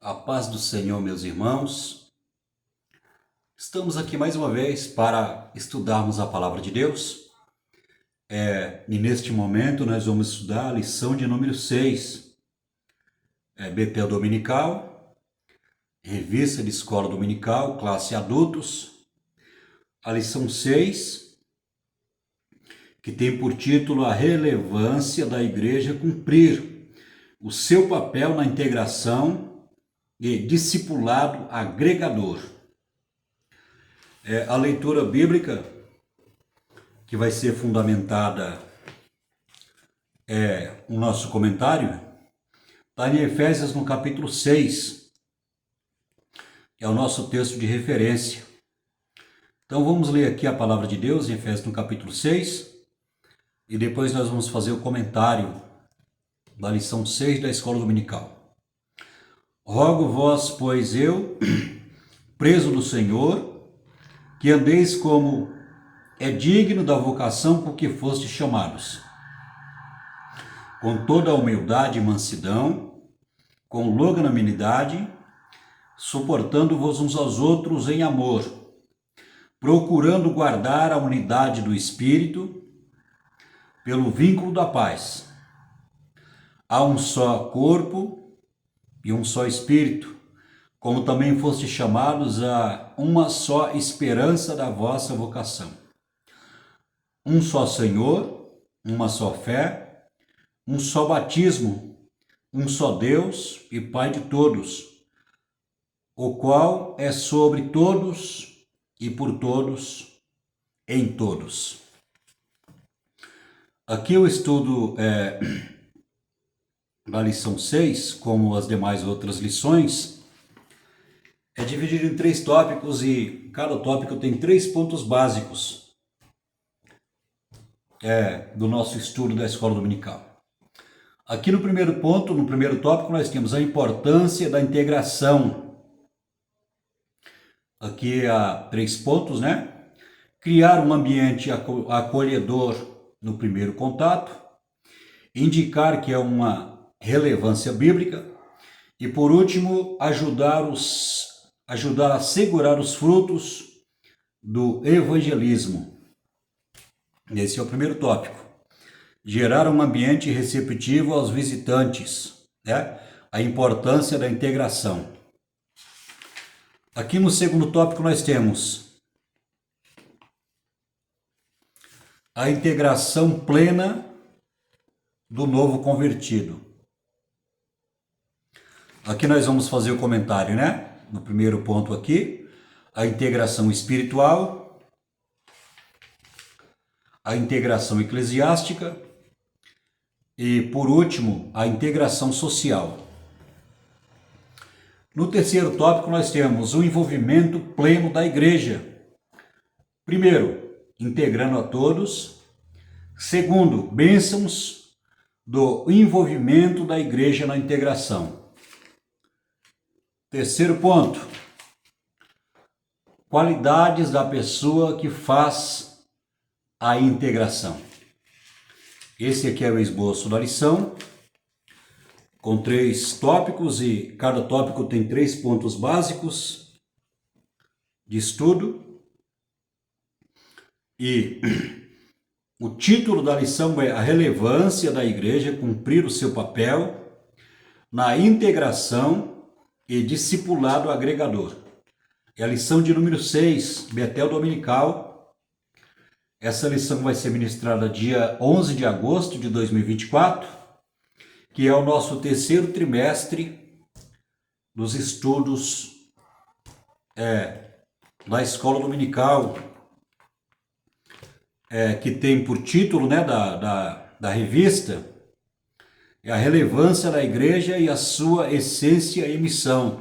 A paz do Senhor, meus irmãos. Estamos aqui mais uma vez para estudarmos a palavra de Deus. E neste momento nós vamos estudar a lição de número 6. Betel Dominical, Revista de Escola Dominical, classe Adultos. A lição 6, que tem por título a relevância da igreja cumprir o seu papel na integração e discipulado agregador. A leitura bíblica que vai ser fundamentada o nosso comentário está em Efésios no capítulo 6, que é o nosso texto de referência. Então vamos ler aqui a palavra de Deus em Efésios no capítulo 6 e depois nós vamos fazer o comentário da lição 6 da Escola Dominical. Rogo-vos, pois eu, preso do Senhor, que andeis como é digno da vocação por que fostes chamados, com toda a humildade e mansidão, com longanimidade, suportando-vos uns aos outros em amor, procurando guardar a unidade do Espírito pelo vínculo da paz. Há um só corpo e um só Espírito, como também fostes chamados a uma só esperança da vossa vocação. Um só Senhor, uma só fé, um só batismo, um só Deus e Pai de todos, o qual é sobre todos e por todos, em todos. Aqui o estudo da lição 6, como as demais outras lições, é dividido em 3 tópicos e cada tópico tem 3 pontos básicos do nosso estudo da Escola Dominical. Aqui no primeiro ponto, no primeiro tópico, nós temos a importância da integração. Aqui há 3 pontos, né? Criar um ambiente acolhedor no primeiro contato, indicar que é uma relevância bíblica e, por último, ajudar a segurar os frutos do evangelismo. Esse é o primeiro tópico. Gerar um ambiente receptivo aos visitantes, né? A importância da integração. Aqui no segundo tópico nós temos a integração plena do novo convertido. Aqui nós vamos fazer o comentário, né? No primeiro ponto aqui, a integração espiritual, a integração eclesiástica e, por último, a integração social. No terceiro tópico nós temos o envolvimento pleno da igreja. Primeiro, integrando a todos. Segundo, bênçãos do envolvimento da igreja na integração. Terceiro ponto, qualidades da pessoa que faz a integração. Esse aqui é o esboço da lição, com 3 tópicos e cada tópico tem 3 pontos básicos de estudo. E o título da lição é a relevância da igreja cumprir o seu papel na integração e discipulado agregador. É a lição de número 6, Betel Dominical. Essa lição vai ser ministrada dia 11 de agosto de 2024, que é o nosso terceiro trimestre dos estudos da Escola Dominical, que tem por título, né, da revista, é a relevância da igreja e a sua essência e missão.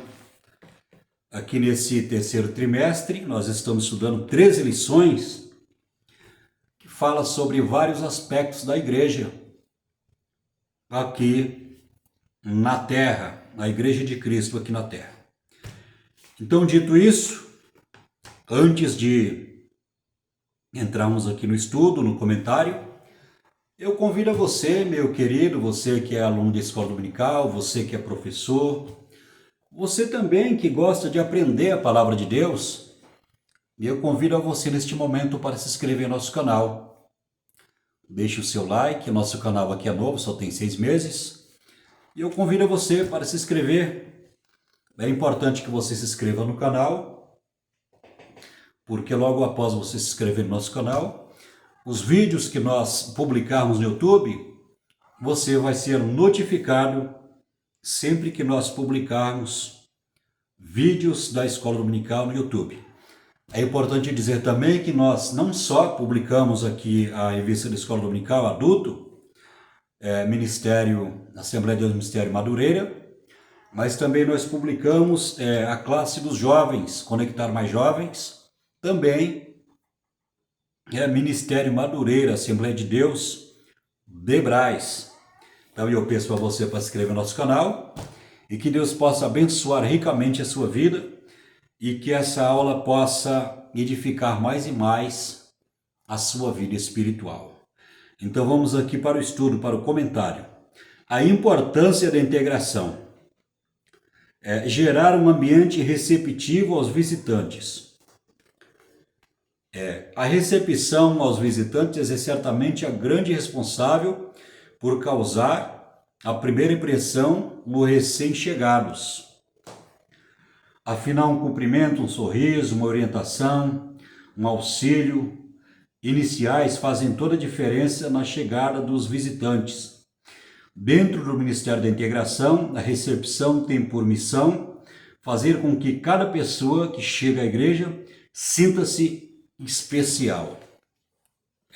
Aqui nesse terceiro trimestre, nós estamos estudando 13 lições que falam sobre vários aspectos da igreja aqui na Terra, a Igreja de Cristo aqui na Terra. Então, dito isso, antes de entrarmos aqui no estudo, no comentário, eu convido a você, meu querido, você que é aluno da Escola Dominical, você que é professor, Você também que gosta de aprender a palavra de Deus, eu convido a você neste momento para se inscrever no nosso canal. Deixe o seu like, nosso canal aqui é novo, só tem 6 meses. E eu convido a você para se inscrever. É importante que você se inscreva no canal, porque logo após você se inscrever no nosso canal, os vídeos que nós publicarmos no YouTube, você vai ser notificado sempre que nós publicarmos vídeos da Escola Dominical no YouTube. É importante dizer também que nós não só publicamos aqui a revista da Escola Dominical Adulto, Ministério, Assembleia de Deus Ministério Madureira, mas também nós publicamos a classe dos jovens, Conectar Mais Jovens, também Ministério Madureira, Assembleia de Deus, Debrais. Então eu peço para você para se inscrever no nosso canal e que Deus possa abençoar ricamente a sua vida e que essa aula possa edificar mais e mais a sua vida espiritual. Então vamos aqui para o estudo, para o comentário. A importância da integração. Gerar um ambiente receptivo aos visitantes. A recepção aos visitantes é certamente a grande responsável por causar a primeira impressão no recém-chegados. Afinal, um cumprimento, um sorriso, uma orientação, um auxílio iniciais fazem toda a diferença na chegada dos visitantes. Dentro do Ministério da Integração, a recepção tem por missão fazer com que cada pessoa que chega à igreja sinta-se especial.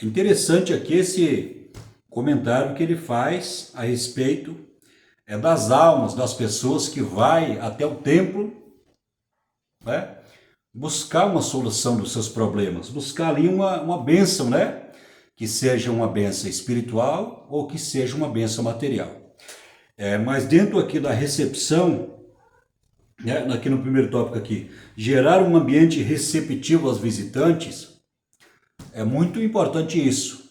É interessante aqui esse comentário que ele faz a respeito das almas, das pessoas que vai até o templo, buscar uma solução dos seus problemas, buscar ali uma bênção, que seja uma bênção espiritual ou que seja uma bênção material. Mas dentro aqui da recepção, aqui no primeiro tópico aqui, gerar um ambiente receptivo aos visitantes, é muito importante isso.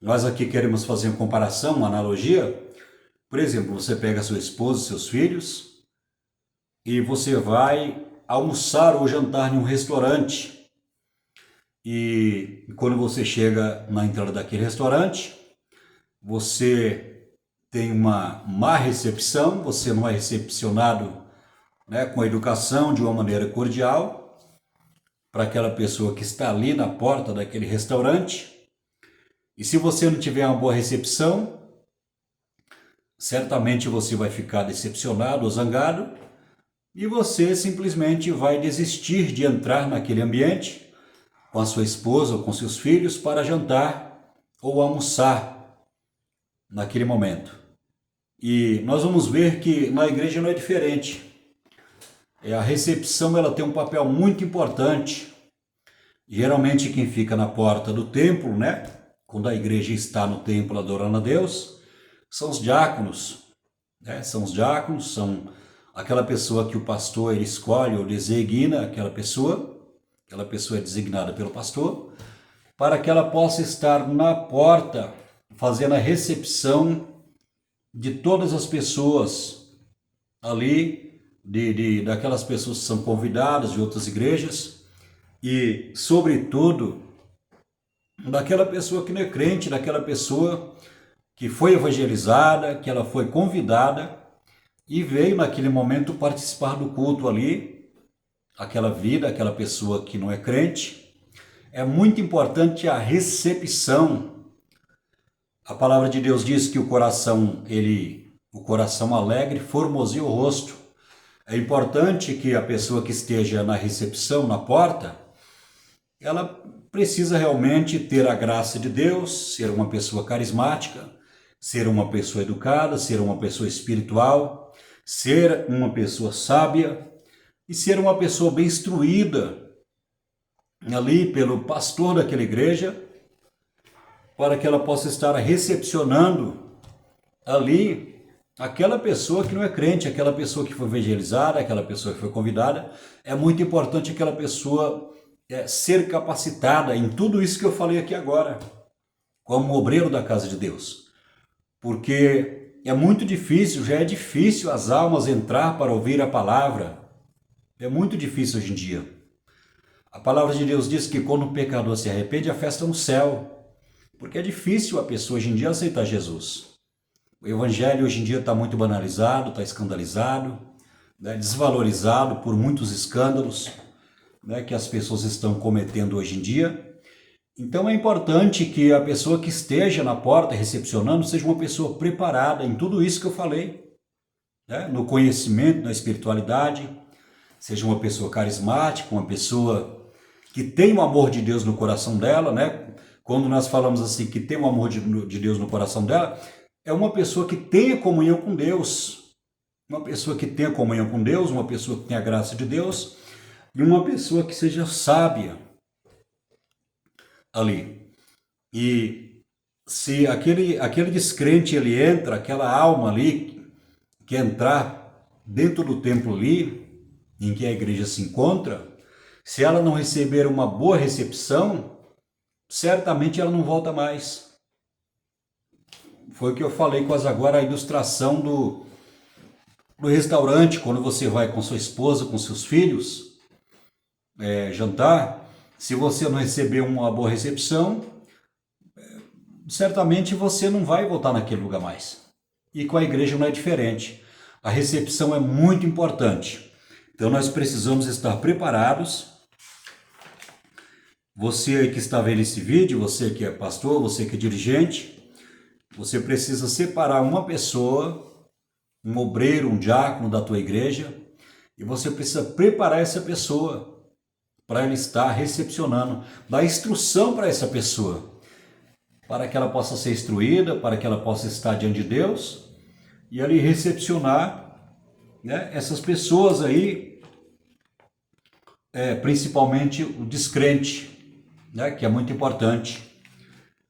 Nós aqui queremos fazer uma comparação, uma analogia. Por exemplo, você pega sua esposa, seus filhos, e você vai almoçar ou jantar em um restaurante. E quando você chega na entrada daquele restaurante, você tem uma má recepção, você não é recepcionado com a educação, de uma maneira cordial, para aquela pessoa que está ali na porta daquele restaurante. E se você não tiver uma boa recepção, certamente você vai ficar decepcionado ou zangado, e você simplesmente vai desistir de entrar naquele ambiente com a sua esposa ou com seus filhos para jantar ou almoçar naquele momento. E nós vamos ver que na igreja não é diferente. A recepção ela tem um papel muito importante. Geralmente quem fica na porta do templo, quando a igreja está no templo adorando a Deus, são os diáconos. São os diáconos, são aquela pessoa que o pastor ele escolhe ou designa aquela pessoa é designada pelo pastor, para que ela possa estar na porta, fazendo a recepção de todas as pessoas ali, daquelas pessoas que são convidadas de outras igrejas, e, sobretudo, daquela pessoa que não é crente, daquela pessoa que foi evangelizada, que ela foi convidada, e veio naquele momento participar do culto ali, aquela vida, aquela pessoa que não é crente. É muito importante a recepção. A palavra de Deus diz que o coração alegre formoseia o rosto. É importante que a pessoa que esteja na recepção, na porta, ela precisa realmente ter a graça de Deus, ser uma pessoa carismática, ser uma pessoa educada, ser uma pessoa espiritual, ser uma pessoa sábia e ser uma pessoa bem instruída ali pelo pastor daquela igreja, para que ela possa estar recepcionando ali aquela pessoa que não é crente, aquela pessoa que foi evangelizada, aquela pessoa que foi convidada. É muito importante aquela pessoa ser capacitada em tudo isso que eu falei aqui agora, como obreiro da casa de Deus. Porque é muito difícil, já é difícil as almas entrar para ouvir a palavra. É muito difícil hoje em dia. A palavra de Deus diz que quando o pecador se arrepende, a festa no céu. Porque é difícil a pessoa hoje em dia aceitar Jesus. O evangelho hoje em dia está muito banalizado, está escandalizado, né, desvalorizado por muitos escândalos, né, que as pessoas estão cometendo hoje em dia. Então é importante que a pessoa que esteja na porta recepcionando seja uma pessoa preparada em tudo isso que eu falei, né, no conhecimento, na espiritualidade, seja uma pessoa carismática, uma pessoa que tem o amor de Deus no coração dela, né? Quando nós falamos assim, que tem o amor de Deus no coração dela, é uma pessoa que tenha comunhão com Deus. Uma pessoa que tenha comunhão com Deus, uma pessoa que tenha a graça de Deus, e uma pessoa que seja sábia ali. E se aquele descrente ele entra, aquela alma ali que entrar dentro do templo ali, em que a igreja se encontra, se ela não receber uma boa recepção, certamente ela não volta mais. Foi o que eu falei quase agora, a ilustração do restaurante, quando você vai com sua esposa, com seus filhos, jantar, se você não receber uma boa recepção, certamente você não vai voltar naquele lugar mais. E com a igreja não é diferente. A recepção é muito importante. Então nós precisamos estar preparados. Você que está vendo esse vídeo, você que é pastor, você que é dirigente, você precisa separar uma pessoa, um obreiro, um diácono da tua igreja, e você precisa preparar essa pessoa para ela estar recepcionando, dar instrução para essa pessoa, para que ela possa ser instruída, para que ela possa estar diante de Deus e ali recepcionar, né, essas pessoas aí, principalmente o descrente, né, que é muito importante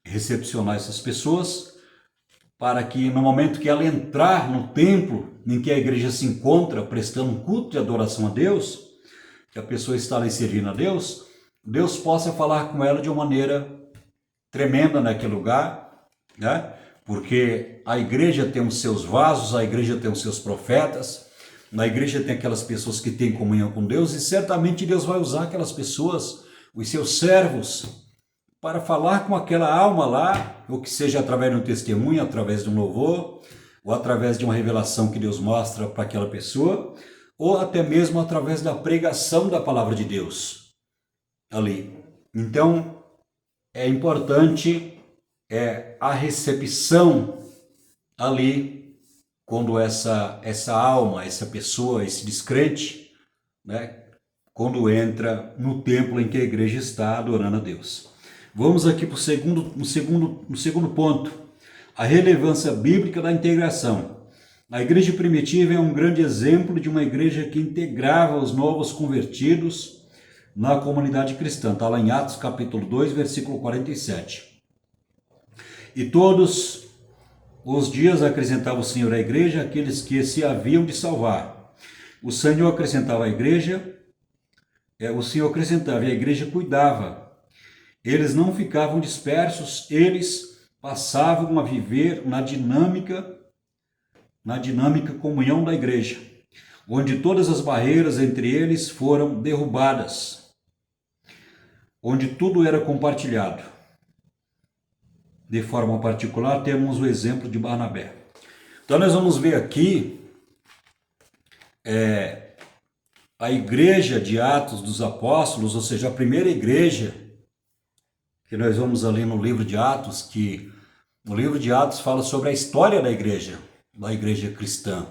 recepcionar essas pessoas, para que no momento que ela entrar no templo em que a igreja se encontra, prestando um culto de adoração a Deus, que a pessoa está ali servindo a Deus, Deus possa falar com ela de uma maneira tremenda naquele lugar, né? Porque a igreja tem os seus vasos, a igreja tem os seus profetas, na igreja tem aquelas pessoas que têm comunhão com Deus, e certamente Deus vai usar aquelas pessoas, os seus servos, para falar com aquela alma lá, ou que seja através de um testemunho, através de um louvor, ou através de uma revelação que Deus mostra para aquela pessoa, ou até mesmo através da pregação da palavra de Deus ali. Então, é importante a recepção ali, quando essa alma, essa pessoa, esse descrente, né, quando entra no templo em que a igreja está adorando a Deus. Vamos aqui para o segundo ponto, a relevância bíblica da integração. A igreja primitiva é um grande exemplo de uma igreja que integrava os novos convertidos na comunidade cristã. Está lá em Atos capítulo 2, versículo 47. E todos os dias acrescentava o Senhor à igreja aqueles que se haviam de salvar. O Senhor acrescentava à igreja, o Senhor acrescentava e a igreja cuidava. Eles não ficavam dispersos, eles passavam a viver na dinâmica comunhão da igreja, onde todas as barreiras entre eles foram derrubadas, onde tudo era compartilhado. De forma particular, temos o exemplo de Barnabé. Então nós vamos ver aqui a igreja de Atos dos Apóstolos, ou seja, a primeira igreja, que nós vamos ler no livro de Atos, que o livro de Atos fala sobre a história da igreja cristã.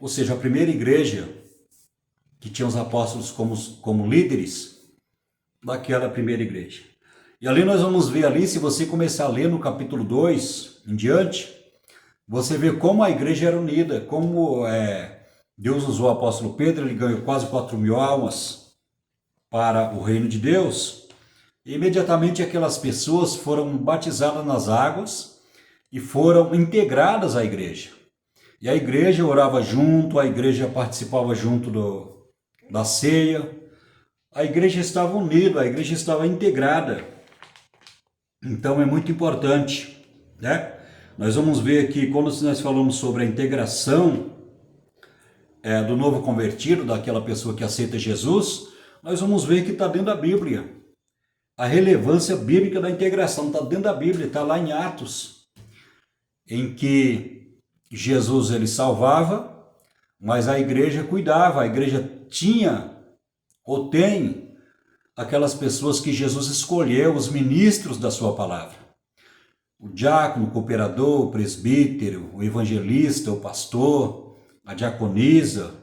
Ou seja, a primeira igreja que tinha os apóstolos como líderes daquela primeira igreja. E ali nós vamos ver ali, se você começar a ler no capítulo 2 em diante, você vê como a igreja era unida, como Deus usou o apóstolo Pedro, ele ganhou quase 4.000 almas para o reino de Deus. E imediatamente aquelas pessoas foram batizadas nas águas e foram integradas à igreja. E a igreja orava junto, a igreja participava junto da ceia, a igreja estava unida, a igreja estava integrada. Então é muito importante, né? Nós vamos ver aqui, quando nós falamos sobre a integração do novo convertido, daquela pessoa que aceita Jesus, nós vamos ver que está dentro da Bíblia. A relevância bíblica da integração está dentro da Bíblia, está lá em Atos, em que Jesus ele salvava, mas a igreja cuidava, a igreja tinha ou tem aquelas pessoas que Jesus escolheu, os ministros da sua palavra. O diácono, o cooperador, o presbítero, o evangelista, o pastor, a diaconisa,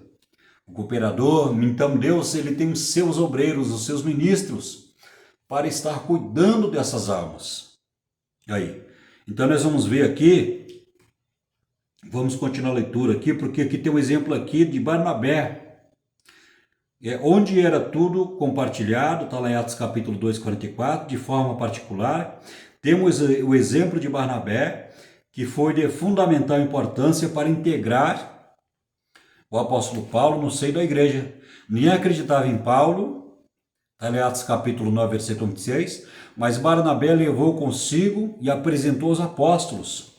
o cooperador. Então Deus ele tem os seus obreiros, os seus ministros, para estar cuidando dessas almas. Aí, então nós vamos ver aqui, vamos continuar a leitura aqui, porque aqui tem um exemplo aqui de Barnabé, onde era tudo compartilhado, está lá em Atos capítulo 2, 44, de forma particular. Temos o exemplo de Barnabé, que foi de fundamental importância para integrar o apóstolo Paulo no seio da igreja. Ninguém acreditava em Paulo, está em Atos capítulo 9, versículo 26, mas Barnabé levou consigo e apresentou os apóstolos.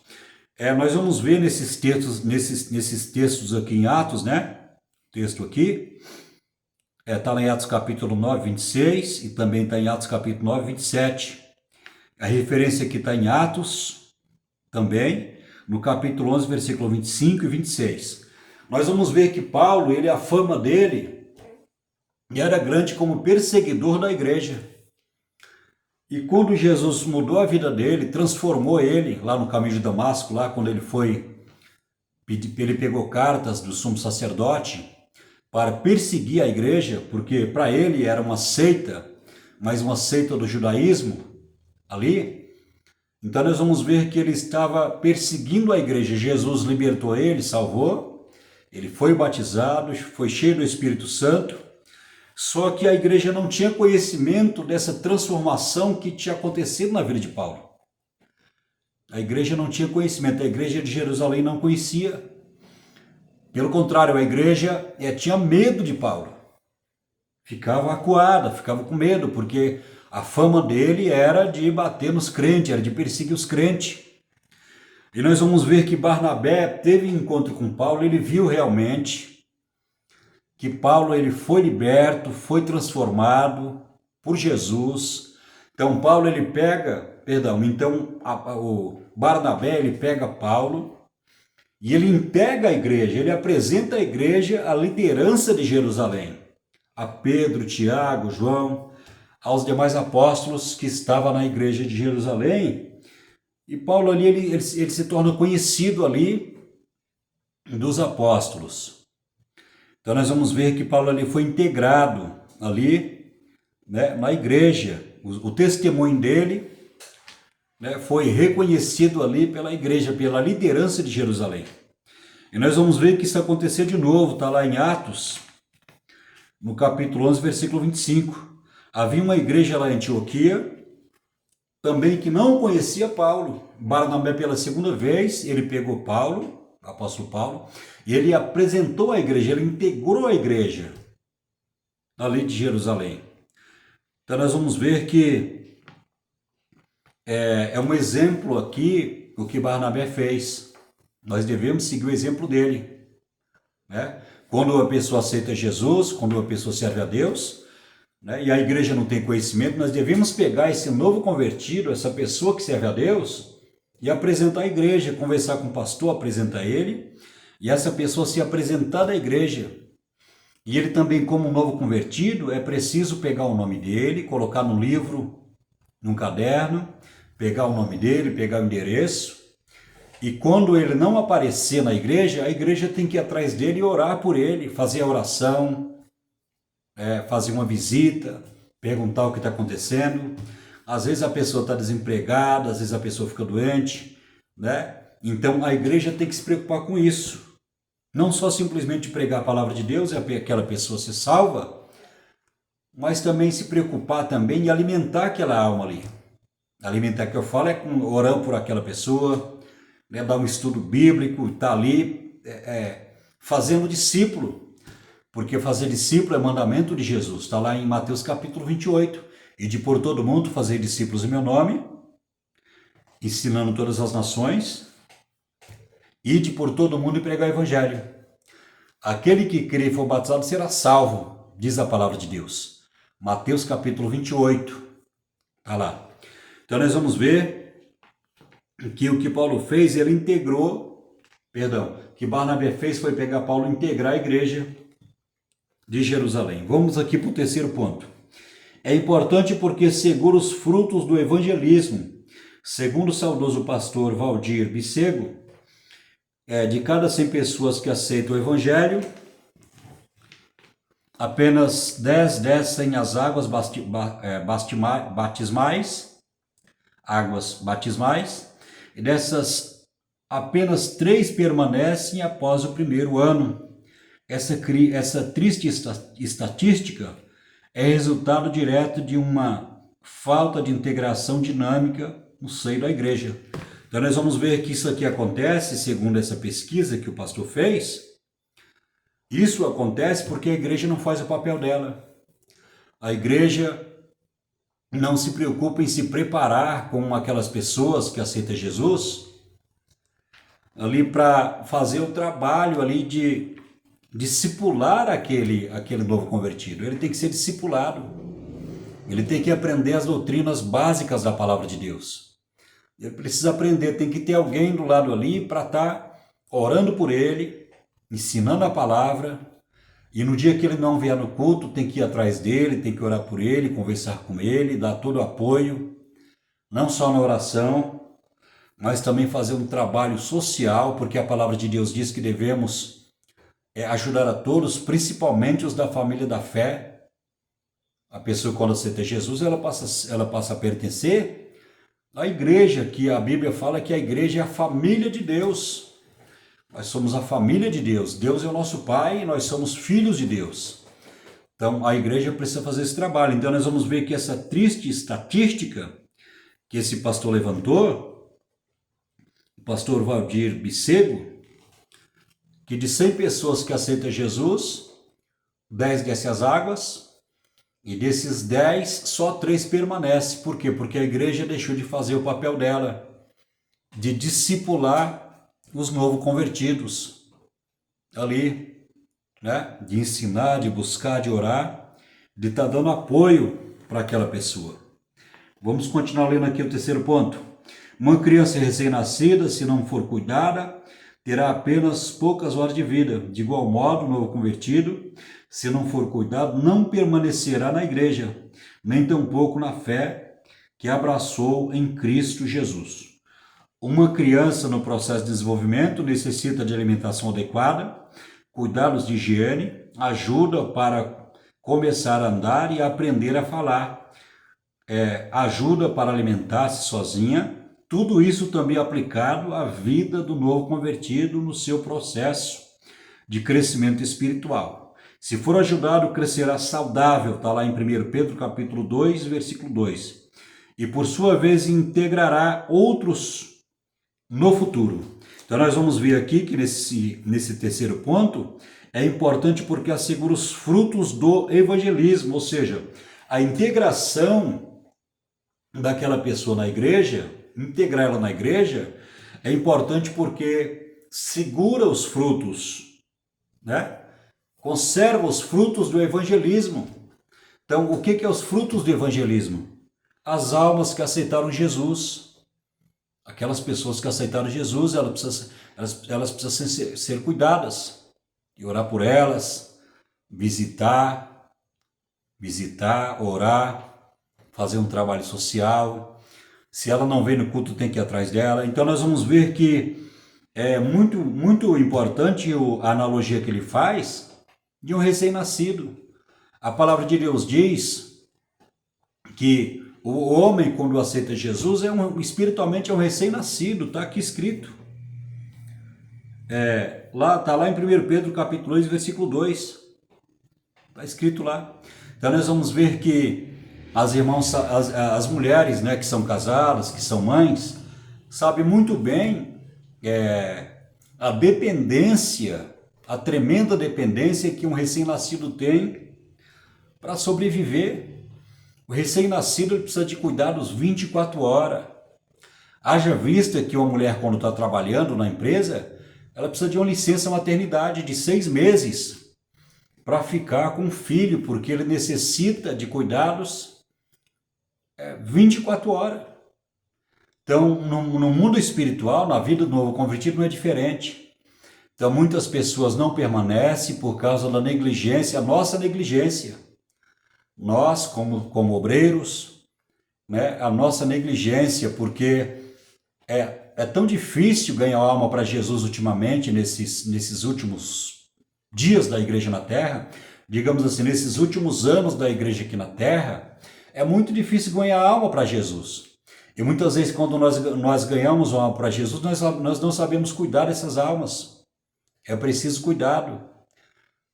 Nós vamos ver nesses textos aqui em Atos, né? Texto aqui, está lá em Atos capítulo 9, 26 e também está em Atos capítulo 9, 27. A referência aqui está em Atos, também, no capítulo 11, versículo 25 e 26. Nós vamos ver que Paulo, a fama dele era grande como perseguidor da igreja. E quando Jesus mudou a vida dele, transformou ele, lá no caminho de Damasco, lá quando ele pegou cartas do sumo sacerdote para perseguir a igreja, porque para ele era uma seita, mas uma seita do judaísmo, ali, então nós vamos ver que ele estava perseguindo a igreja. Jesus libertou ele, salvou, ele foi batizado, foi cheio do Espírito Santo, só que a igreja não tinha conhecimento dessa transformação que tinha acontecido na vida de Paulo. A igreja não tinha conhecimento, a igreja de Jerusalém não conhecia. Pelo contrário, a igreja tinha medo de Paulo, ficava acuada, ficava com medo, porque a fama dele era de bater nos crentes, era de perseguir os crentes. E nós vamos ver que Barnabé teve encontro com Paulo, ele viu realmente que Paulo ele foi liberto, foi transformado por Jesus. Então Paulo o Barnabé ele pega Paulo e ele integra a igreja, ele apresenta à igreja a liderança de Jerusalém, a Pedro, Tiago, João, aos demais apóstolos que estavam na igreja de Jerusalém. E Paulo ali, ele se torna conhecido ali dos apóstolos. Então nós vamos ver que Paulo ali foi integrado ali, né, na igreja. O testemunho dele, né, foi reconhecido ali pela igreja, pela liderança de Jerusalém. E nós vamos ver que isso aconteceu de novo, está lá em Atos, no capítulo 11, versículo 25. Havia uma igreja lá em Antioquia, também que não conhecia Paulo. Barnabé, pela segunda vez, ele pegou Paulo, o apóstolo Paulo, e ele apresentou a igreja, ele integrou a igreja ali de Jerusalém. Então nós vamos ver que é um exemplo aqui o que Barnabé fez. Nós devemos seguir o exemplo dele, né? Quando uma pessoa aceita Jesus, quando uma pessoa serve a Deus, né, e a igreja não tem conhecimento, nós devemos pegar esse novo convertido, essa pessoa que serve a Deus, e apresentar à igreja, conversar com o pastor, apresentar ele, e essa pessoa se apresentar à igreja. E ele também, como um novo convertido, é preciso pegar o nome dele, colocar no livro, num caderno, pegar o nome dele, pegar o endereço, e quando ele não aparecer na igreja, a igreja tem que ir atrás dele e orar por ele, fazer a oração, fazer uma visita, perguntar o que está acontecendo. Às vezes a pessoa está desempregada, às vezes a pessoa fica doente, né? Então a igreja tem que se preocupar com isso. Não só simplesmente pregar a palavra de Deus e aquela pessoa se salva, mas também se preocupar também em alimentar aquela alma ali. Alimentar, que eu falo, orando por aquela pessoa, né? Dar um estudo bíblico, estar ali fazendo discípulo. Porque fazer discípulo é mandamento de Jesus. Está lá em Mateus capítulo 28. E de por todo mundo fazer discípulos em meu nome, ensinando todas as nações, Ide por todo mundo e pregar o evangelho. Aquele que crê e for batizado será salvo, diz a palavra de Deus. Mateus capítulo 28. Está lá. Então nós vamos ver que o que Paulo fez, ele integrou, que Barnabé fez foi pegar Paulo e integrar a igreja de Jerusalém. Vamos aqui para o terceiro ponto. É importante porque segura os frutos do evangelismo. Segundo o saudoso pastor Valdir Bissego, de cada 100 pessoas que aceitam o evangelho, apenas 10 descem as águas batismais, e dessas apenas 3 permanecem após o primeiro ano. Essa triste estatística é resultado direto de uma falta de integração dinâmica no seio da igreja. Então nós vamos ver que isso aqui acontece, segundo essa pesquisa que o pastor fez. Isso acontece porque a igreja não faz o papel dela. A igreja não se preocupa em se preparar com aquelas pessoas que aceitam Jesus ali para fazer o trabalho ali de discipular aquele novo convertido. Ele tem que ser discipulado. Ele tem que aprender as doutrinas básicas da palavra de Deus. Ele precisa aprender, tem que ter alguém do lado ali para estar orando por ele, ensinando a palavra, e no dia que ele não vier no culto, tem que ir atrás dele, tem que orar por ele, conversar com ele, dar todo o apoio, não só na oração, mas também fazer um trabalho social, porque a palavra de Deus diz que devemos ajudar a todos, principalmente os da família da fé. A pessoa, quando aceita Jesus, ela passa a pertencer à igreja, que a Bíblia fala que a igreja é a família de Deus. Nós somos a família de Deus. Deus é o nosso Pai e nós somos filhos de Deus. Então, a igreja precisa fazer esse trabalho. Então, nós vamos ver que essa triste estatística que esse pastor levantou, o pastor Valdir Bissego, que de 100 pessoas que aceitam Jesus, 10 descem as águas, e desses 10, só 3 permanecem. Por quê? Porque a igreja deixou de fazer o papel dela, de discipular os novos convertidos ali, né? De ensinar, de buscar, de orar, de estar dando apoio para aquela pessoa. Vamos continuar lendo aqui o terceiro ponto. Uma criança recém-nascida, se não for cuidada, terá apenas poucas horas de vida. De igual modo, o novo convertido, se não for cuidado, não permanecerá na igreja, nem tampouco na fé que abraçou em Cristo Jesus. Uma criança no processo de desenvolvimento necessita de alimentação adequada, cuidados de higiene, ajuda para começar a andar e aprender a falar, ajuda para alimentar-se sozinha. Tudo isso também aplicado à vida do novo convertido no seu processo de crescimento espiritual. Se for ajudado, crescerá saudável, está lá em 1 Pedro capítulo 2, versículo 2. E por sua vez integrará outros no futuro. Então nós vamos ver aqui que nesse terceiro ponto é importante porque assegura os frutos do evangelismo, ou seja, a integração daquela pessoa na igreja, integrar ela na igreja, é importante porque segura os frutos, né? Conserva os frutos do evangelismo. Então, o que é os frutos do evangelismo? As almas que aceitaram Jesus. Aquelas pessoas que aceitaram Jesus, elas precisam ser cuidadas. E orar por elas, visitar, orar, fazer um trabalho social. Se ela não vem no culto, tem que ir atrás dela. Então, nós vamos ver que é muito, muito importante a analogia que ele faz de um recém-nascido. A palavra de Deus diz que o homem, quando aceita Jesus, espiritualmente é um recém-nascido, está aqui escrito. Está lá em 1 Pedro capítulo 2, versículo 2. Está escrito lá. Então nós vamos ver que as mulheres, né, que são casadas, que são mães, sabem muito bem a dependência, a tremenda dependência que um recém-nascido tem para sobreviver. O recém-nascido precisa de cuidados 24 horas. Haja vista que uma mulher, quando está trabalhando na empresa, ela precisa de uma licença maternidade de 6 meses para ficar com o filho, porque ele necessita de cuidados 24 horas. Então, no mundo espiritual, na vida do novo convertido, não é diferente. Então, muitas pessoas não permanecem por causa da negligência, a nossa negligência. Nós, como obreiros, né, a nossa negligência, porque é tão difícil ganhar alma para Jesus ultimamente, nesses últimos dias da igreja na Terra, digamos assim, nesses últimos anos da igreja aqui na Terra, é muito difícil ganhar alma para Jesus. E muitas vezes, quando nós ganhamos alma para Jesus, nós não sabemos cuidar dessas almas. É preciso cuidado.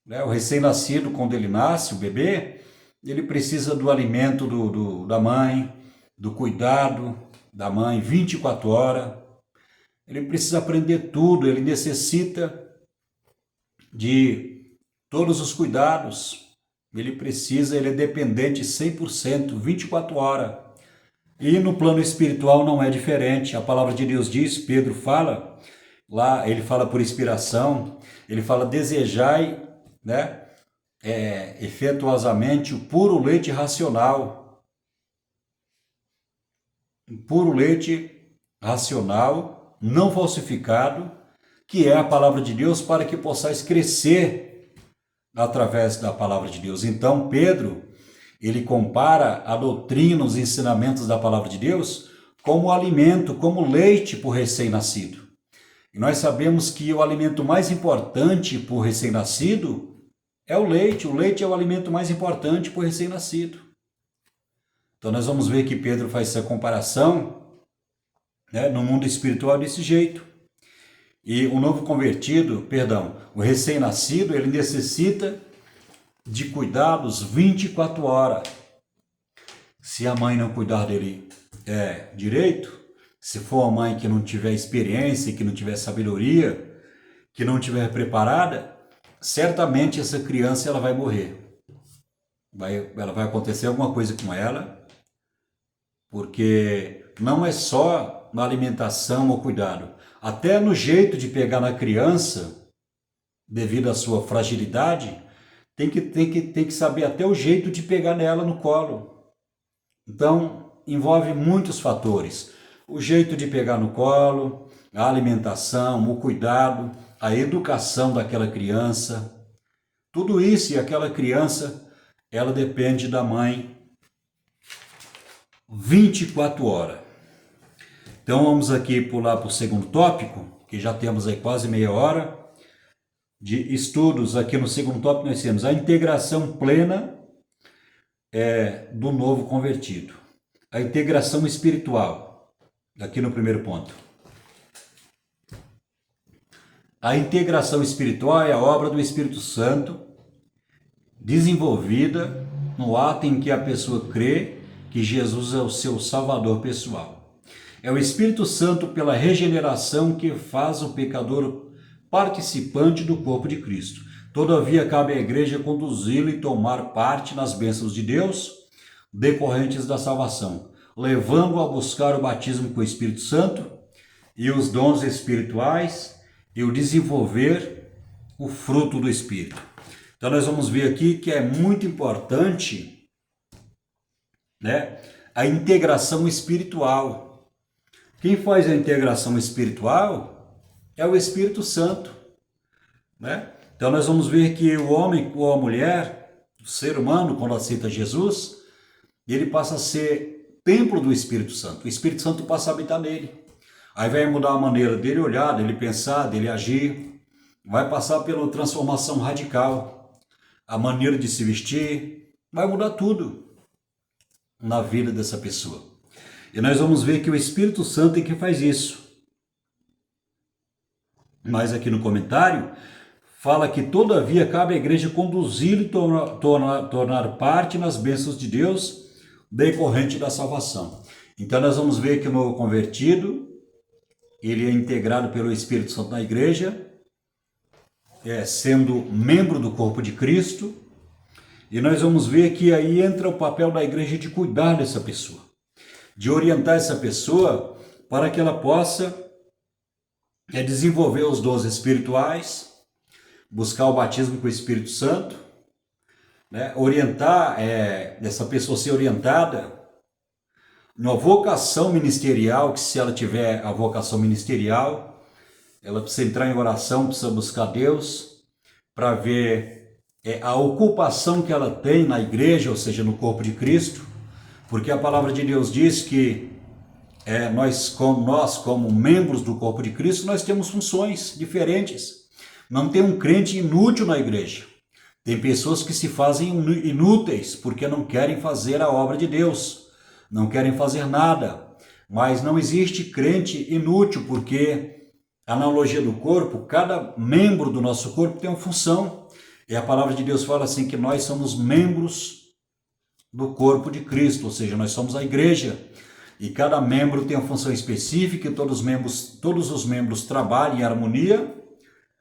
Né? O recém-nascido, quando ele nasce, o bebê, ele precisa do alimento da mãe, do cuidado da mãe 24 horas. Ele precisa aprender tudo, ele necessita de todos os cuidados. Ele é dependente 100%, 24 horas. E no plano espiritual não é diferente. A palavra de Deus diz, Pedro fala, lá ele fala por inspiração, ele fala, desejai, né, efetuosamente o puro leite racional. Puro leite racional, não falsificado, que é a palavra de Deus, para que possais crescer através da palavra de Deus. Então, Pedro, ele compara a doutrina, os ensinamentos da palavra de Deus como alimento, como leite para o recém-nascido. E nós sabemos que o alimento mais importante para o recém-nascido é o leite. O leite é o alimento mais importante para o recém-nascido. Então nós vamos ver que Pedro faz essa comparação, né, no mundo espiritual desse jeito. E o novo convertido, o recém-nascido, ele necessita de cuidados 24 horas. Se a mãe não cuidar dele direito, se for uma mãe que não tiver experiência, que não tiver sabedoria, que não tiver preparada, certamente essa criança ela vai morrer. Ela vai acontecer alguma coisa com ela, porque não é só na alimentação ou cuidado, até no jeito de pegar na criança, devido à sua fragilidade, tem que saber até o jeito de pegar nela no colo. Então, envolve muitos fatores. O jeito de pegar no colo, a alimentação, o cuidado, a educação daquela criança. Tudo isso, e aquela criança, ela depende da mãe 24 horas. Então, vamos aqui pular para o segundo tópico, que já temos aí quase meia hora de estudos. Aqui no segundo tópico nós temos a integração plena do novo convertido. A integração espiritual, aqui no primeiro ponto. A integração espiritual é a obra do Espírito Santo, desenvolvida no ato em que a pessoa crê que Jesus é o seu Salvador pessoal. É o Espírito Santo, pela regeneração, que faz o pecador participante do corpo de Cristo. Todavia, cabe à igreja conduzi-lo e tomar parte nas bênçãos de Deus decorrentes da salvação, levando-o a buscar o batismo com o Espírito Santo e os dons espirituais e o desenvolver o fruto do Espírito. Então, nós vamos ver aqui que é muito importante, né, a integração espiritual. Quem faz a integração espiritual é o Espírito Santo, né? Então nós vamos ver que o homem ou a mulher, o ser humano, quando aceita Jesus, ele passa a ser templo do Espírito Santo. O Espírito Santo passa a habitar nele. Aí vai mudar a maneira dele olhar, dele pensar, dele agir. Vai passar pela transformação radical. A maneira de se vestir. Vai mudar tudo na vida dessa pessoa. E nós vamos ver que o Espírito Santo é que faz isso. Mas aqui no comentário, fala que todavia cabe à igreja conduzi-lo e tornar parte nas bênçãos de Deus decorrente da salvação. Então nós vamos ver que o novo convertido, ele é integrado pelo Espírito Santo na igreja, sendo membro do corpo de Cristo, e nós vamos ver que aí entra o papel da igreja de cuidar dessa pessoa, de orientar essa pessoa para que ela possa é desenvolver os dons espirituais, buscar o batismo com o Espírito Santo, né? Orientar, essa pessoa ser orientada numa vocação ministerial, que se ela tiver a vocação ministerial, ela precisa entrar em oração, precisa buscar Deus, para ver a ocupação que ela tem na igreja, ou seja, no corpo de Cristo, porque a palavra de Deus diz que nós, como membros do corpo de Cristo, nós temos funções diferentes. Não tem um crente inútil na igreja. Tem pessoas que se fazem inúteis porque não querem fazer a obra de Deus, não querem fazer nada. Mas não existe crente inútil, porque a analogia do corpo, cada membro do nosso corpo tem uma função. E a palavra de Deus fala assim que nós somos membros do corpo de Cristo, ou seja, nós somos a igreja. E cada membro tem uma função específica, e todos os membros trabalham em harmonia,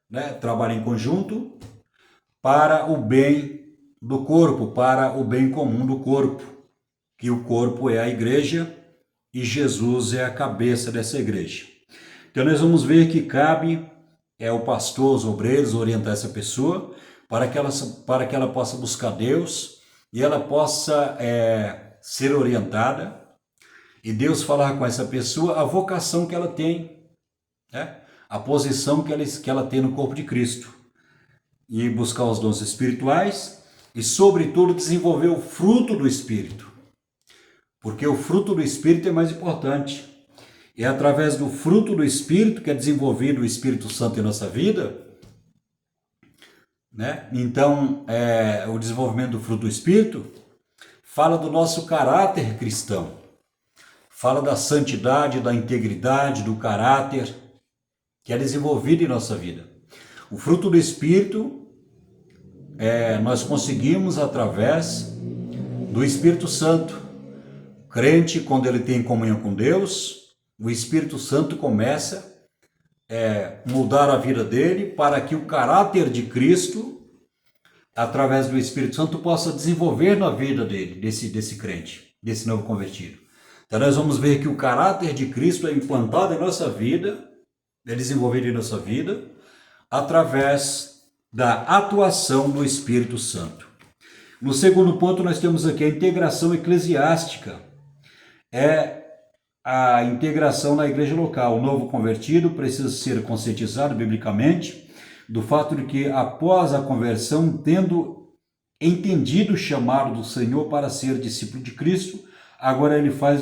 né? Trabalham em conjunto para o bem do corpo, para o bem comum do corpo, que o corpo é a igreja e Jesus é a cabeça dessa igreja. Então nós vamos ver que cabe o pastor, os obreiros, orientar essa pessoa para que ela possa buscar Deus e ela possa ser orientada e Deus falar com essa pessoa a vocação que ela tem, né? A posição que ela tem no corpo de Cristo, e buscar os dons espirituais e, sobretudo, desenvolver o fruto do Espírito, porque o fruto do Espírito é mais importante. É através do fruto do Espírito que é desenvolvido o Espírito Santo em nossa vida, né? Então, o desenvolvimento do fruto do Espírito fala do nosso caráter cristão, fala da santidade, da integridade, do caráter que é desenvolvido em nossa vida. O fruto do Espírito nós conseguimos através do Espírito Santo. O crente, quando ele tem comunhão com Deus, o Espírito Santo começa a mudar a vida dele para que o caráter de Cristo, através do Espírito Santo, possa desenvolver na vida dele, desse crente, desse novo convertido. Então nós vamos ver que o caráter de Cristo é implantado em nossa vida, é desenvolvido em nossa vida, através da atuação do Espírito Santo. No segundo ponto, nós temos aqui a integração eclesiástica. É a integração na igreja local. O novo convertido precisa ser conscientizado biblicamente do fato de que, após a conversão, tendo entendido o chamado do Senhor para ser discípulo de Cristo, agora ele faz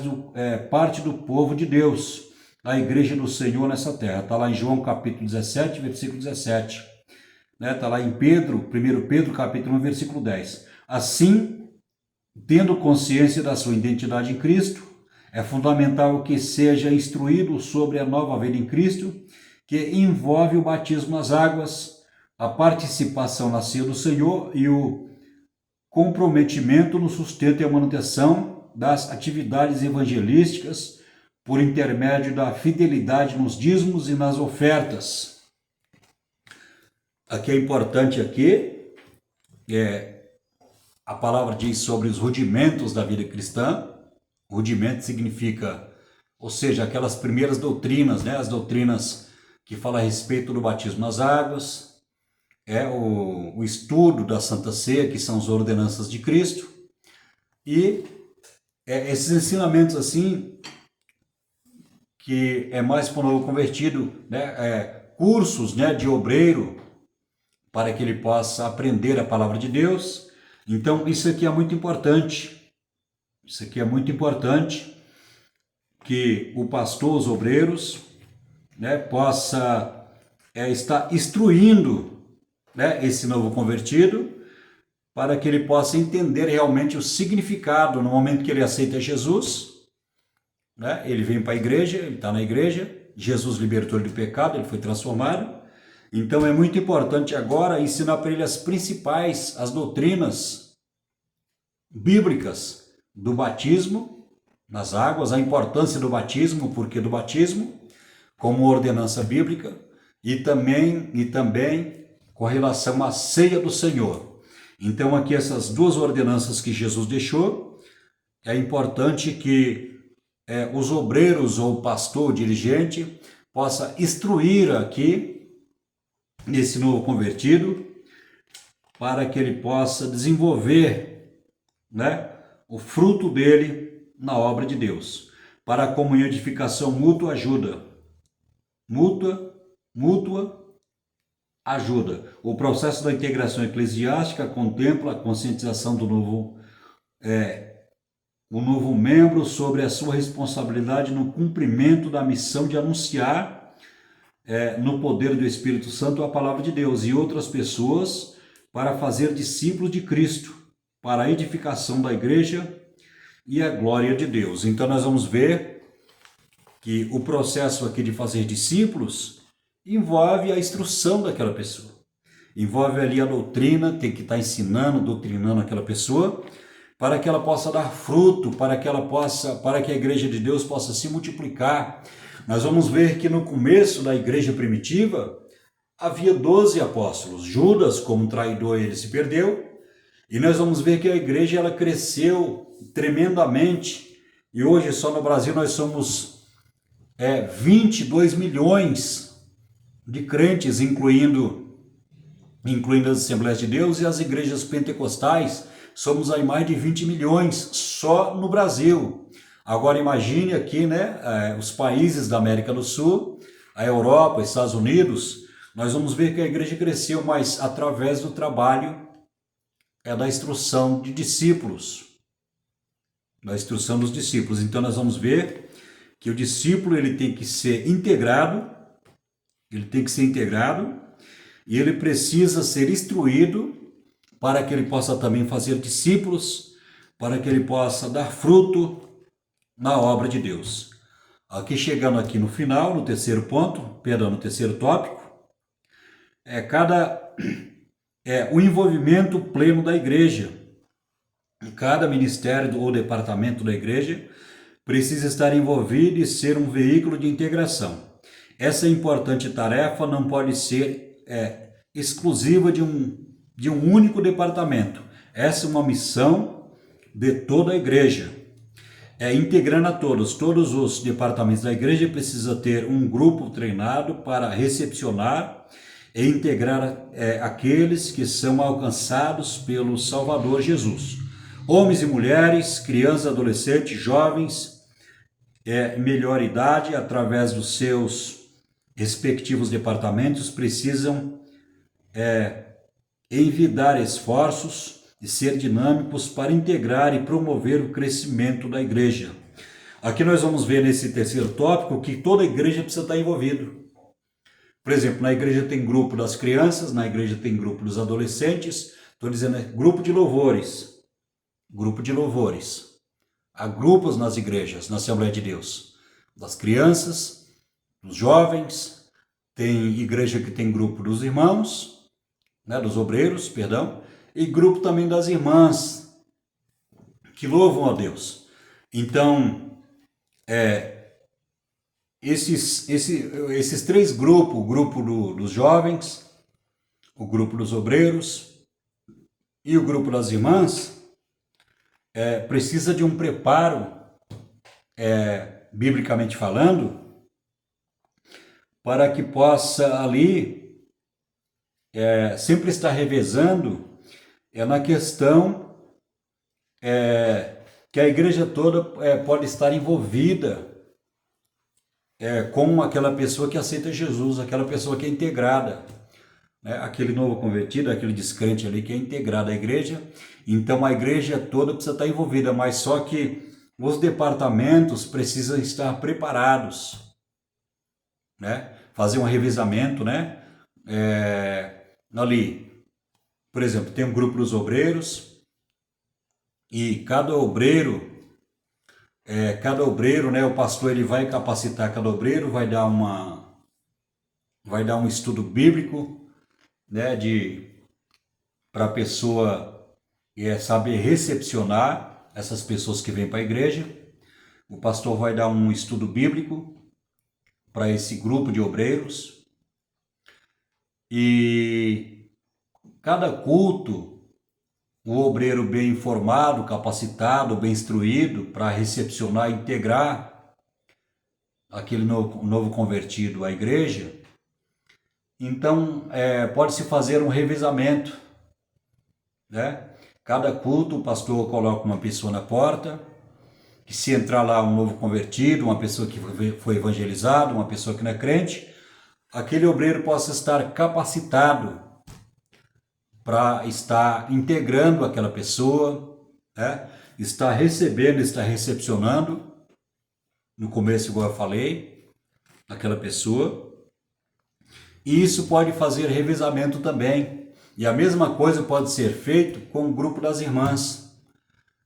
parte do povo de Deus, a igreja do Senhor nessa terra. Está lá em João capítulo 17, versículo 17. Está lá em 1 Pedro capítulo 1, versículo 10. Assim, tendo consciência da sua identidade em Cristo, é fundamental que seja instruído sobre a nova vida em Cristo, que envolve o batismo nas águas, a participação na ceia do Senhor e o comprometimento no sustento e a manutenção das atividades evangelísticas por intermédio da fidelidade nos dízimos e nas ofertas. Aqui é importante a palavra diz sobre os rudimentos da vida cristã. Rudimento significa, ou seja, aquelas primeiras doutrinas, né? As doutrinas que falam a respeito do batismo nas águas, o estudo da Santa Ceia, que são as ordenanças de Cristo, e esses ensinamentos assim, que é mais para o novo convertido, né? Cursos, né, de obreiro, para que ele possa aprender a palavra de Deus. Então, isso aqui é muito importante. Isso aqui é muito importante, que o pastor, os obreiros, né, possa estar instruindo, né, esse novo convertido, para que ele possa entender realmente o significado no momento que ele aceita Jesus, né? Ele vem para a igreja, ele está na igreja, Jesus libertou ele do pecado, ele foi transformado. Então é muito importante agora ensinar para ele as doutrinas bíblicas do batismo nas águas, a importância do batismo, o porquê do batismo, como ordenança bíblica, e também com relação à ceia do Senhor. Então aqui essas duas ordenanças que Jesus deixou, é importante que os obreiros ou o pastor, o dirigente, possa instruir aqui nesse novo convertido, para que ele possa desenvolver, né, o fruto dele na obra de Deus. Para a comunhão e edificação mútua ajuda. Mútua ajuda. O processo da integração eclesiástica contempla a conscientização do o novo membro sobre a sua responsabilidade no cumprimento da missão de anunciar no poder do Espírito Santo a palavra de Deus e outras pessoas para fazer discípulos de Cristo, para a edificação da igreja e a glória de Deus. Então nós vamos ver que o processo aqui de fazer discípulos envolve a instrução daquela pessoa. Envolve ali a doutrina, tem que estar ensinando, doutrinando aquela pessoa, para que ela possa dar fruto, para que a igreja de Deus possa se multiplicar. Nós vamos ver que no começo da igreja primitiva havia 12 apóstolos. Judas, como traidor, ele se perdeu. E nós vamos ver que a igreja ela cresceu tremendamente. E hoje só no Brasil nós somos 22 milhões de crentes, incluindo as Assembleias de Deus e as igrejas pentecostais. Somos aí mais de 20 milhões só no Brasil. Agora imagine aqui, né, os países da América do Sul, a Europa, os Estados Unidos. Nós vamos ver que a igreja cresceu, mas através do trabalho da instrução de discípulos. Da instrução dos discípulos. Então nós vamos ver que o discípulo ele tem que ser integrado, e ele precisa ser instruído para que ele possa também fazer discípulos, para que ele possa dar fruto na obra de Deus. Aqui chegando aqui no final, no terceiro tópico, o envolvimento pleno da igreja. Cada ministério ou departamento da igreja precisa estar envolvido e ser um veículo de integração. Essa importante tarefa não pode ser exclusiva de um único departamento. Essa é uma missão de toda a igreja. Integrando a todos os departamentos da igreja precisa ter um grupo treinado para recepcionar e integrar aqueles que são alcançados pelo Salvador Jesus. Homens e mulheres, crianças, adolescentes, jovens, melhor idade, através dos seus respectivos departamentos, precisam envidar esforços e ser dinâmicos para integrar e promover o crescimento da igreja. Aqui nós vamos ver nesse terceiro tópico que toda a igreja precisa estar envolvida. Por exemplo, na igreja tem grupo das crianças, na igreja tem grupo dos adolescentes, estou dizendo grupo de louvores. Há grupos nas igrejas, na Assembleia de Deus, das crianças, dos jovens, tem igreja que tem grupo dos irmãos, dos obreiros, e grupo também das irmãs, que louvam a Deus. Então, esses três grupos, o grupo dos jovens, o grupo dos obreiros e o grupo das irmãs, precisa de um preparo, biblicamente falando, para que possa ali sempre estar revezando na questão que a igreja toda pode estar envolvida com aquela pessoa que aceita Jesus, aquela pessoa que é integrada, aquele novo convertido, aquele descrente ali que é integrado à igreja. Então a igreja toda precisa estar envolvida, mas só que os departamentos precisam estar preparados, fazer um revezamento, ali, por exemplo, tem um grupo dos obreiros e cada obreiro, o pastor ele vai capacitar cada obreiro, vai dar um estudo bíblico, para a pessoa saber recepcionar essas pessoas que vêm para a igreja. O pastor vai dar um estudo bíblico para esse grupo de obreiros. E cada culto, o obreiro bem informado, capacitado, bem instruído para recepcionar e integrar aquele novo convertido à igreja, então pode-se fazer um revezamento, né? Cada culto o pastor coloca uma pessoa na porta, que se entrar lá um novo convertido, uma pessoa que foi evangelizada, uma pessoa que não é crente, aquele obreiro possa estar capacitado para estar integrando aquela pessoa, né? Estar recebendo, estar recepcionando, no começo, igual eu falei, aquela pessoa. E isso pode fazer revezamento também. E a mesma coisa pode ser feito com o grupo das irmãs,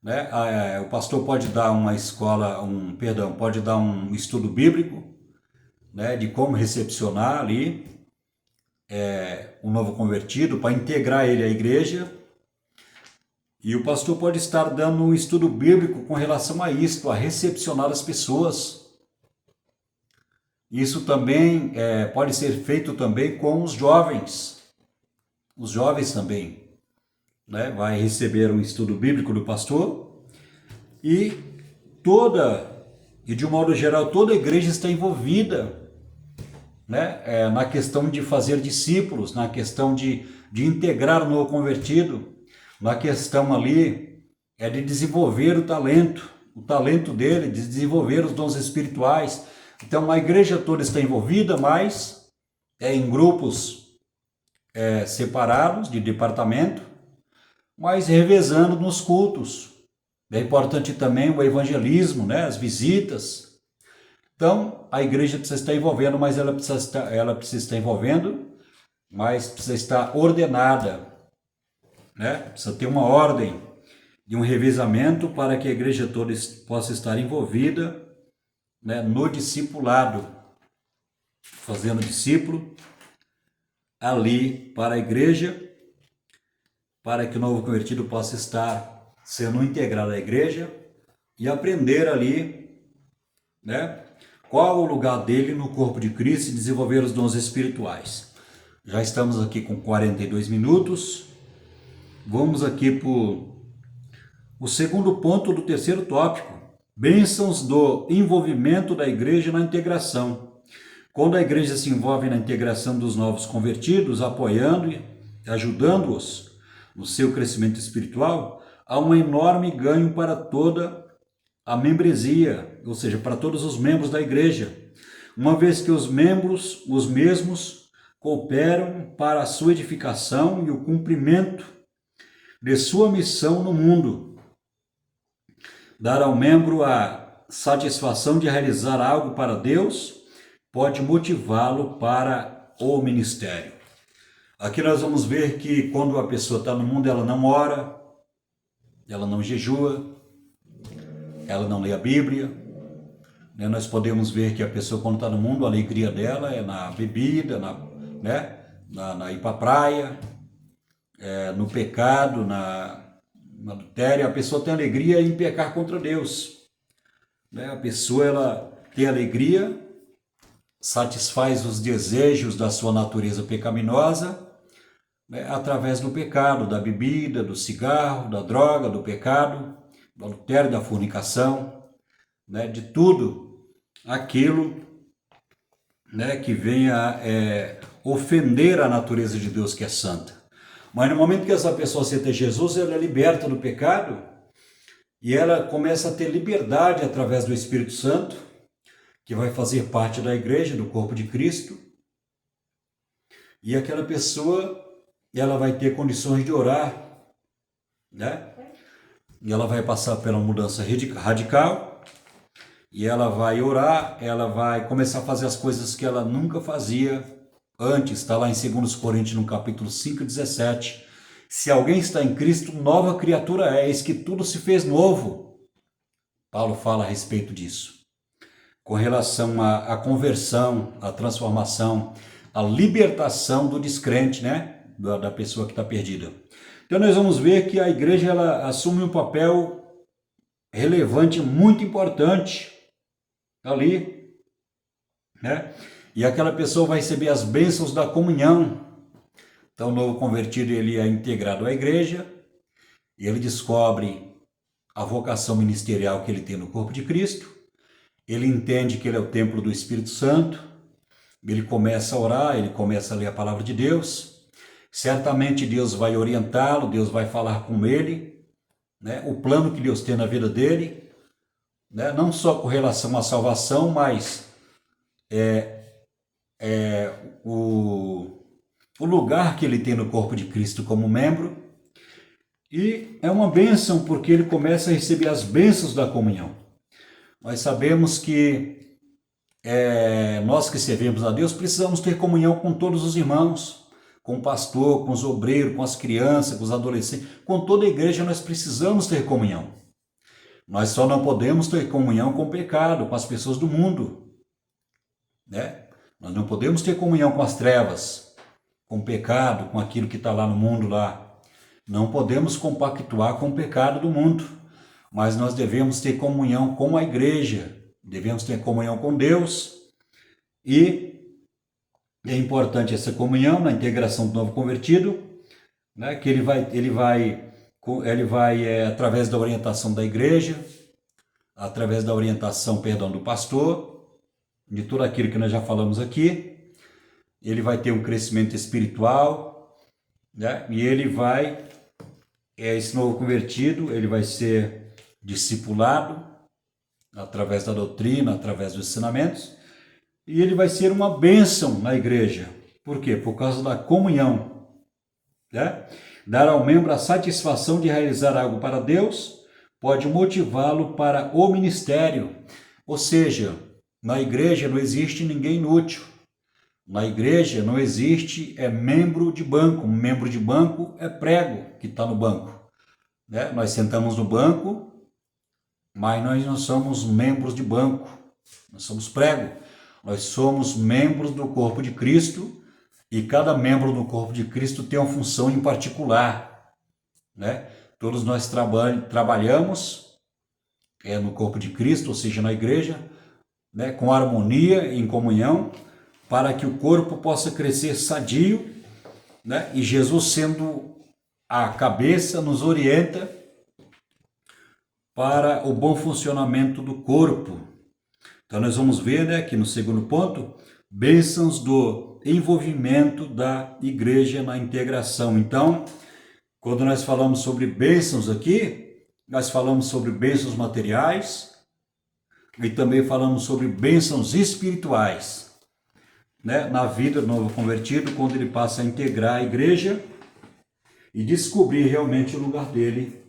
né? O pastor pode dar uma escola, pode dar um estudo bíblico, né, de como recepcionar ali um novo convertido, para integrar ele à igreja. E o pastor pode estar dando um estudo bíblico com relação a isto, a recepcionar as pessoas. Isso também pode ser feito também com os jovens. Os jovens também, né, vai receber um estudo bíblico do pastor e de um modo geral, toda a igreja está envolvida, né, na questão de fazer discípulos, na questão de integrar o novo convertido, na questão ali de desenvolver o talento dele, de desenvolver os dons espirituais. Então a igreja toda está envolvida, mas em grupos separados de departamento, mas revezando nos cultos. É importante também o evangelismo, né, as visitas. Então a igreja precisa estar envolvendo, mas ela precisa estar envolvendo, mas precisa estar ordenada, né? Precisa ter uma ordem de um revezamento para que a igreja toda possa estar envolvida, né, no discipulado, fazendo discípulo ali para a igreja, para que o novo convertido possa estar sendo integrado à igreja e aprender ali, né, qual o lugar dele no corpo de Cristo e desenvolver os dons espirituais. Já estamos aqui com 42 minutos. Vamos aqui para o segundo ponto do terceiro tópico: bênçãos do envolvimento da igreja na integração. Quando a igreja se envolve na integração dos novos convertidos, apoiando e ajudando-os no seu crescimento espiritual, há um enorme ganho para toda a membresia, ou seja, para todos os membros da igreja, uma vez que os mesmos, cooperam para a sua edificação e o cumprimento de sua missão no mundo. Dar ao membro a satisfação de realizar algo para Deus pode motivá-lo para o ministério. Aqui nós vamos ver que quando a pessoa está no mundo, ela não ora, ela não jejua, ela não lê a Bíblia, né? Nós podemos ver que a pessoa, quando está no mundo, a alegria dela é na bebida, na ir para a praia, no pecado, no adultério. A pessoa tem alegria em pecar contra Deus, né? A pessoa, ela tem alegria, satisfaz os desejos da sua natureza pecaminosa, né, através do pecado, da bebida, do cigarro, da droga, do pecado, do adultério, da fornicação, né, de tudo aquilo, né, que venha ofender a natureza de Deus, que é santa. Mas no momento que essa pessoa aceita Jesus, ela é liberta do pecado e ela começa a ter liberdade através do Espírito Santo, que vai fazer parte da igreja, do corpo de Cristo. E aquela pessoa, ela vai ter condições de orar, né? E ela vai passar pela mudança radical, e ela vai orar, ela vai começar a fazer as coisas que ela nunca fazia antes. Está lá em 2 Coríntios, no capítulo 5, 17. Se alguém está em Cristo, nova criatura é, eis que tudo se fez novo. Paulo fala a respeito disso, com relação à conversão, à transformação, à libertação do descrente, né? Da pessoa que está perdida. Então nós vamos ver que a igreja, ela assume um papel relevante, muito importante ali, né? E aquela pessoa vai receber as bênçãos da comunhão. Então o novo convertido, ele é integrado à igreja e ele descobre a vocação ministerial que ele tem no corpo de Cristo. ele entende que ele é o templo do Espírito Santo, ele começa a orar, ele começa a ler a palavra de Deus, certamente Deus vai orientá-lo, Deus vai falar com ele, né? O plano que Deus tem na vida dele, né? Não só com relação à salvação, mas o lugar que ele tem no corpo de Cristo como membro. E é uma bênção porque ele começa a receber as bênçãos da comunhão. Nós sabemos que nós que servimos a Deus precisamos ter comunhão com todos os irmãos, com o pastor, com os obreiros, com as crianças, com os adolescentes, com toda a igreja nós precisamos ter comunhão. Nós só não podemos ter comunhão com o pecado, com as pessoas do mundo, né? Nós não podemos ter comunhão com as trevas, com o pecado, com aquilo que está lá no mundo lá. Não podemos compactuar com o pecado do mundo, mas nós devemos ter comunhão com a igreja, devemos ter comunhão com Deus, e é importante essa comunhão na integração do novo convertido, né, que ele vai através da orientação da igreja, através da orientação, do pastor, de tudo aquilo que nós já falamos aqui, ele vai ter um crescimento espiritual, né, e ele vai, esse novo convertido, ele vai ser discipulado através da doutrina, através dos ensinamentos, e ele vai ser uma bênção na igreja. Por quê? Por causa da comunhão, né? Dar ao membro a satisfação de realizar algo para Deus pode motivá-lo para o ministério. Ou seja, na igreja não existe ninguém inútil. Na igreja não existe membro de banco. Um membro de banco é prego que está no banco, né? Nós sentamos no banco, mas nós não somos membros de banco. Nós somos prego. Nós somos membros do corpo de Cristo, e cada membro do corpo de Cristo tem uma função em particular, né? Todos nós trabalhamos no corpo de Cristo, ou seja, na igreja, né, com harmonia, em comunhão, para que o corpo possa crescer sadio, né? E Jesus, sendo a cabeça, nos orienta para o bom funcionamento do corpo. Então nós vamos ver, né, aqui no segundo ponto, bênçãos do envolvimento da igreja na integração. Então, quando nós falamos sobre bênçãos aqui, nós falamos sobre bênçãos materiais e também falamos sobre bênçãos espirituais, né, na vida do novo convertido, quando ele passa a integrar a igreja e descobrir realmente o lugar dele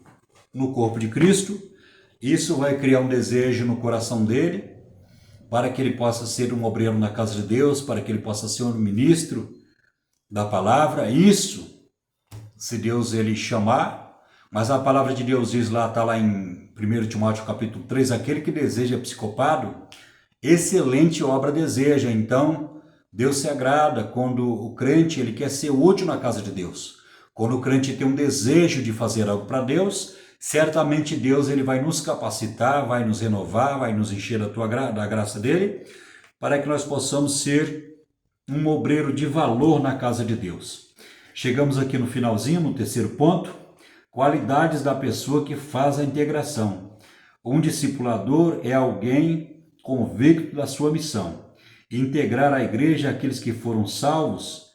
no corpo de Cristo. Isso vai criar um desejo no coração dele, para que ele possa ser um obreiro na casa de Deus, para que ele possa ser um ministro da palavra. Isso, se Deus ele chamar, mas a palavra de Deus diz lá, está lá em 1 Timóteo capítulo 3, aquele que deseja psicopado, excelente obra deseja. Então, Deus se agrada quando o crente ele quer ser útil na casa de Deus. Quando o crente tem um desejo de fazer algo para Deus, certamente Deus ele vai nos capacitar, vai nos renovar, vai nos encher da graça dele, para que nós possamos ser um obreiro de valor na casa de Deus. Chegamos aqui no finalzinho, no terceiro ponto, qualidades da pessoa que faz a integração. Um discipulador é alguém convicto da sua missão. Integrar a igreja aqueles que foram salvos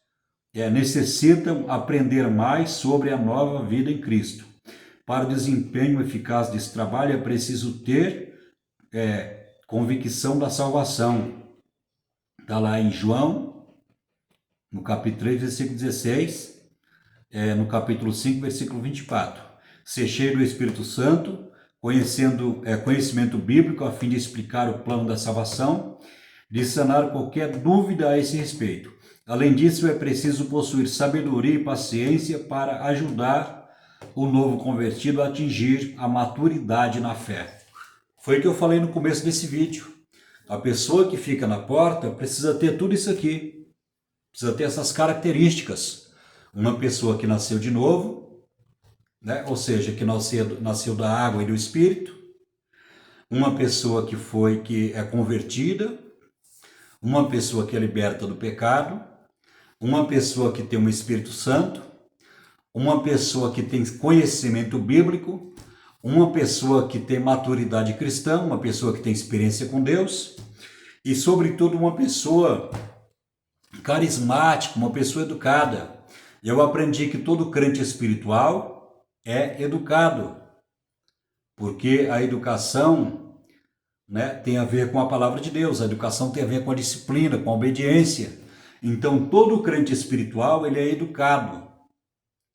necessitam aprender mais sobre a nova vida em Cristo. Para o desempenho eficaz desse trabalho é preciso ter convicção da salvação. Está lá em João, no capítulo 3, versículo 16, no capítulo 5, versículo 24. Ser cheio do Espírito Santo, conhecimento bíblico a fim de explicar o plano da salvação, de sanar qualquer dúvida a esse respeito. Além disso, é preciso possuir sabedoria e paciência para ajudar o novo convertido a atingir a maturidade na fé. Foi o que eu falei no começo desse vídeo. A pessoa que fica na porta precisa ter tudo isso aqui. Precisa ter essas características. Uma pessoa que nasceu de novo, né? Ou seja, que nasceu da água e do Espírito. Uma pessoa que é convertida. Uma pessoa que é liberta do pecado. Uma pessoa que tem um Espírito Santo. Uma pessoa que tem conhecimento bíblico, uma pessoa que tem maturidade cristã, uma pessoa que tem experiência com Deus e, sobretudo, uma pessoa carismática, uma pessoa educada. Eu aprendi que todo crente espiritual é educado, porque a educação, né, tem a ver com a palavra de Deus, a educação tem a ver com a disciplina, com a obediência. Então, todo crente espiritual, ele é educado.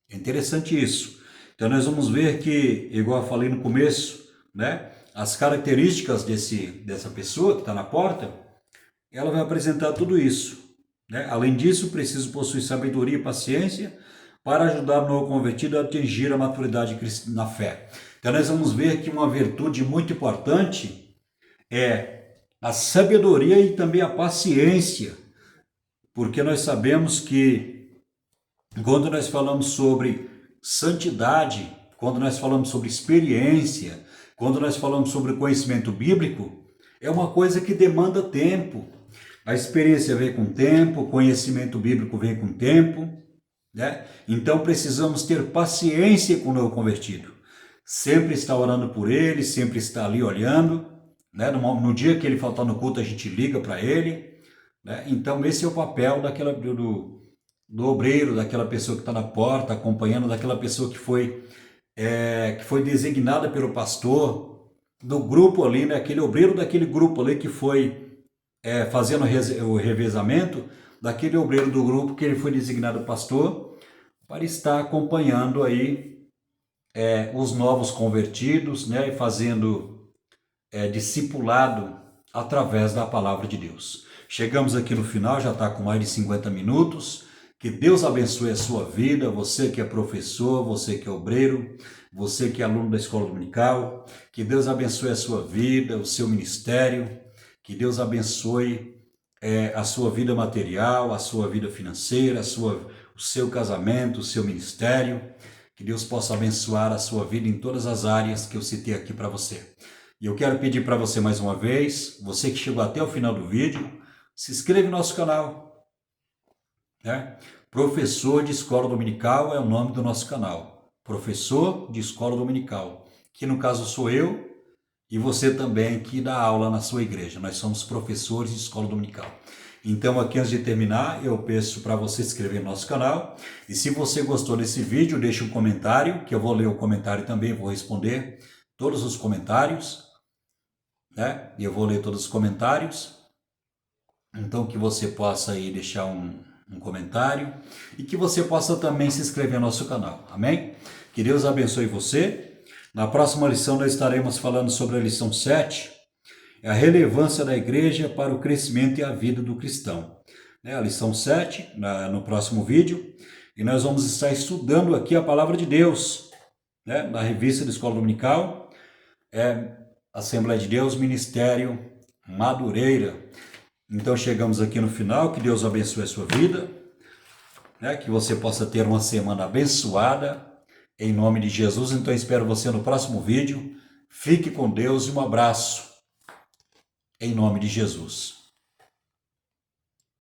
É interessante isso. Então, nós vamos ver que, igual eu falei no começo, né, as características dessa pessoa que está na porta, ela vai apresentar tudo isso. Né? Além disso, preciso possuir sabedoria e paciência para ajudar o novo convertido a atingir a maturidade na fé. Então, nós vamos ver que uma virtude muito importante é a sabedoria e também a paciência, porque nós sabemos que quando nós falamos sobre santidade, quando nós falamos sobre experiência, quando nós falamos sobre conhecimento bíblico, é uma coisa que demanda tempo. A experiência vem com tempo, o conhecimento bíblico vem com tempo, né? Então precisamos ter paciência com o novo convertido. Sempre estar orando por ele, sempre estar ali olhando, né? No dia que ele faltar no culto, a gente liga para ele, né? Então esse é o papel do obreiro, daquela pessoa que está na porta, acompanhando, daquela pessoa que foi designada pelo pastor, do grupo ali, né? Aquele obreiro daquele grupo ali que foi fazendo o revezamento, daquele obreiro do grupo que ele foi designado pastor, para estar acompanhando aí os novos convertidos, né? E fazendo discipulado através da palavra de Deus. Chegamos aqui no final, já está com mais de 50 minutos. Que Deus abençoe a sua vida, você que é professor, você que é obreiro, você que é aluno da escola dominical. Que Deus abençoe a sua vida, o seu ministério. Que Deus abençoe a sua vida material, a sua vida financeira, o seu casamento, o seu ministério. Que Deus possa abençoar a sua vida em todas as áreas que eu citei aqui para você. E eu quero pedir para você mais uma vez, você que chegou até o final do vídeo, se inscreva no nosso canal. Né? Professor de Escola Dominical é o nome do nosso canal. Professor de Escola Dominical, que no caso sou eu, e você também que dá aula na sua igreja. Nós somos professores de escola dominical. Então, aqui antes de terminar, eu peço para você se inscrever no nosso canal. E se você gostou desse vídeo, deixe um comentário, que eu vou ler o comentário também, vou responder todos os comentários. Né? E eu vou ler todos os comentários. Então, que você possa aí deixar um comentário. E que você possa também se inscrever no nosso canal. Amém? Que Deus abençoe você. Na próxima lição nós estaremos falando sobre a lição 7, a relevância da igreja para o crescimento e a vida do cristão. A lição 7, no próximo vídeo, e nós vamos estar estudando aqui a palavra de Deus, na revista da Escola Dominical, Assembleia de Deus, Ministério Madureira. Então chegamos aqui no final, que Deus abençoe a sua vida, que você possa ter uma semana abençoada, em nome de Jesus. Então espero você no próximo vídeo. Fique com Deus e um abraço. Em nome de Jesus.